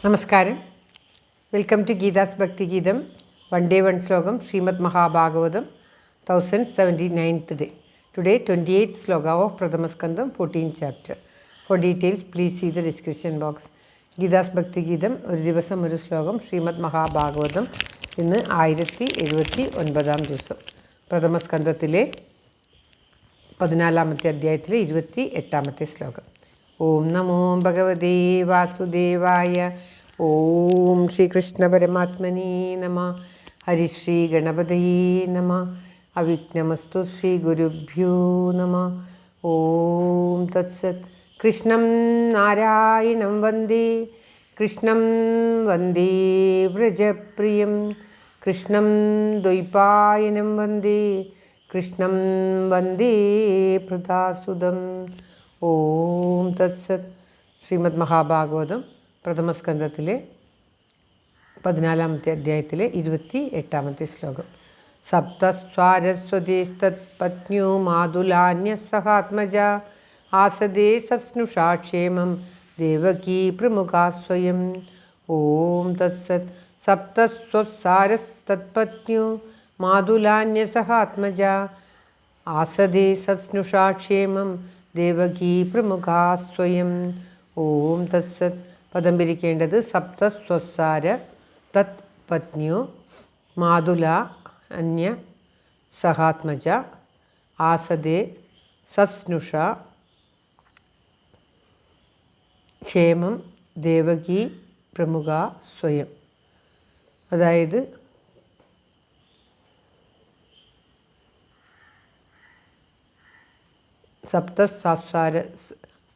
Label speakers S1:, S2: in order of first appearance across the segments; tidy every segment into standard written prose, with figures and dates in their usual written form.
S1: നമസ്കാരം. Welcome to Geetha's ഭക്തി ഗീതം. വൺ ഡേ വൺ ശ്ലോകം. Shrimad Mahabhagavatam 1079th day. Today 28th sloka of Pradhamaskandam 14th chapter. For details please see the description box. Geetha's ഭക്തി ഗീതം ഒരു ദിവസം ഒരു ശ്ലോകം. ശ്രീമദ് മഹാഭാഗവതം ഇന്ന് 1079 ദിവസം. പ്രഥമസ്കന്ധത്തിലെ 14ാമത്തെ അധ്യായത്തിലെ 28ാമത്തെ ശ്ലോകം. ഓം നമോ ഭഗവതേ വാസുദേവായ. ഓം ശ്രീകൃഷ്ണ പരമാത്മനേ നമ. ഹരിശ്രീ ഗണപതയേ നമ. അവിഘ്നമസ്തു ശ്രീ ഗുരുഭ്യോ നമ. ഓം തത്സത്. കൃഷ്ണം നാരായണം വന്ദേ. കൃഷ്ണം വന്ദേ വ്രജപ്രിയം. കൃഷ്ണം ദ്വൈപായനം വന്ദേ. കൃഷ്ണം വന്ദേ പ്രദാസുതം. ഓം തത്സത്. ശ്രീമദ് മഹാഭാഗവതം പ്രഥമസ്കന്ധത്തിലെ 14ാമത്തെ അധ്യായത്തിലെ 28ാമത്തെ ശ്ലോകം. സപ്തസ്വാരസ്വതേസ്തത്പത്ന്യോ മാതുലാന്യസഹാത്മജ ആസദേ സസ്നുഷാ ക്ഷേമം ദേവകീ പ്രമുഖാ സ്വയം. ഓം തത്സത്. സപ്തസ്വസാരസ്തത്പത്ന്യോ മാതുലാന്യസഹാത്മജ ആസദേ സസ്നുഷാ ക്ഷേമം ദേവകീ പ്രമുഖാ സ്വയം. ഓം തത്സത്. പദം പിരിക്കേണ്ടത് സപ്തസ്വസാര തത് പത്ന്യോ മാതുല അന്യ സഹാത്മജ ആസദേ സസ്നുഷ ക്ഷേമം ദേവകീ പ്രമുഖ സ്വയം. അതായത് സപ്തസാര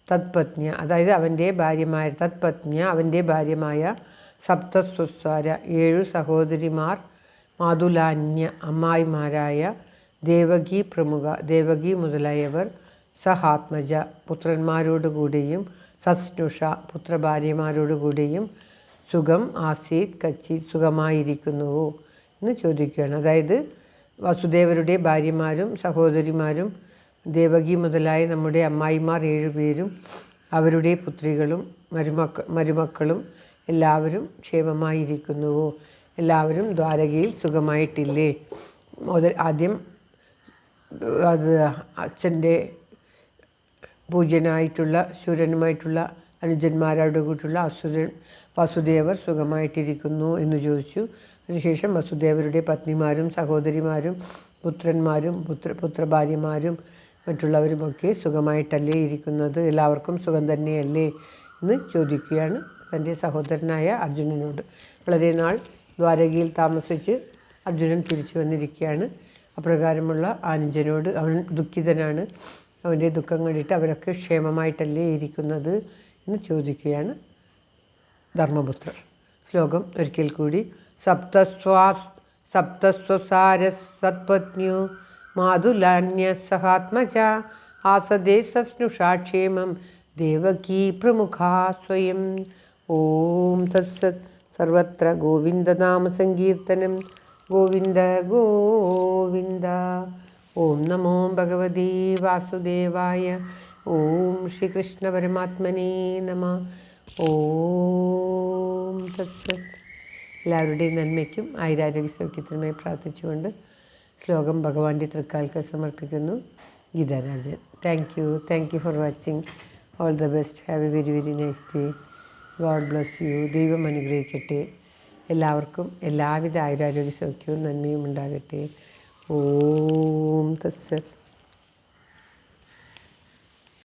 S1: തത്പത്ന്യ, അതായത് അവൻ്റെ ഭാര്യമായ തത്പത്ന്യ, അവൻ്റെ ഭാര്യമായ സപ്തസ്വസാര 7 സഹോദരിമാർ, മാതുലാന്യ അമ്മായിമാരായ, ദേവകി പ്രമുഖ ദേവകി മുതലായവർ, സഹാത്മജ പുത്രന്മാരോടുകൂടിയും, സസ്നുഷ പുത്രഭാര്യമാരോടുകൂടിയും, സുഖം ആസീത് കച്ചിത് സുഖമായിരിക്കുന്നുവോ എന്ന് ചോദിക്കുകയാണ്. അതായത് വസുദേവരുടെ ഭാര്യമാരും സഹോദരിമാരും ദേവകി മുതലായ നമ്മുടെ അമ്മായിമാർ 7 പേരും അവരുടെ പുത്രികളും മരുമക്കളും എല്ലാവരും ക്ഷേമമായിരിക്കുന്നുവോ, എല്ലാവരും ദ്വാരകയിൽ സുഖമായിട്ടില്ലേ. ആദ്യം അത് അച്ഛൻ്റെ പൂജ്യനായിട്ടുള്ള ശൂരനുമായിട്ടുള്ള അനുജന്മാരോട് കൂട്ടുള്ള വസുദേവർ സുഖമായിട്ടിരിക്കുന്നു എന്ന് ചോദിച്ചു. അതിനുശേഷം വസുദേവരുടെ പത്നിമാരും സഹോദരിമാരും പുത്രന്മാരും പുത്രഭാര്യമാരും മറ്റുള്ളവരുമൊക്കെ സുഖമായിട്ടല്ലേ ഇരിക്കുന്നത്, എല്ലാവർക്കും സുഖം തന്നെയല്ലേ എന്ന് ചോദിക്കുകയാണ് തൻ്റെ സഹോദരനായ അർജുനനോട്. വളരെ നാൾ ദ്വാരകയിൽ താമസിച്ച് അർജുനൻ തിരിച്ചു വന്നിരിക്കുകയാണ്. അപ്രകാരമുള്ള അനുജനോട് അവൻ ദുഃഖിതനാണ്. അവൻ്റെ ദുഃഖം കണ്ടിട്ട് അവരൊക്കെ ക്ഷേമമായിട്ടല്ലേ ഇരിക്കുന്നത് എന്ന് ചോദിക്കുകയാണ് ധർമ്മപുത്രർ. ശ്ലോകം ഒരിക്കൽ കൂടി. സപ്തസ്വസാരസത്പത്ന്യോ മാതുലാന്യ സഹാത്മജ ആസദേ സസ്നുഷാ ക്ഷേമം ദേവകീ പ്രമുഖാ സ്വയം. ഓം തത്സത്. സർവത്ര ഗോവിന്ദനാമ സങ്കീർത്തനം. ഗോവിന്ദ ഗോവിന്ദ. ഓം നമോ ഭഗവതേ വാസുദേവായ. ഓം ശ്രീകൃഷ്ണ പരമാത്മനേ നമ. ഓം തത്സത്. എല്ലാവരുടെയും നന്മയ്ക്കും ആയുരാരോഗ്യ സൗഖ്യത്തിനുമായി പ്രാർത്ഥിച്ചുകൊണ്ട് ശ്ലോകം ഭഗവാന്റെ തൃക്കാൽക്കൽ സമർപ്പിക്കുന്നു. Geetha Rajan. Thank you for watching. All the best. Have A very very nice day. God bless you. ദൈവം അനുഗ്രഹിക്കട്ടെ. എല്ലാവർക്കും എല്ലാവിധ ആയുരാരോഗ്യ സൗഖ്യവും നന്മയും ഉണ്ടാകട്ടെ. ഓം തത്സത്.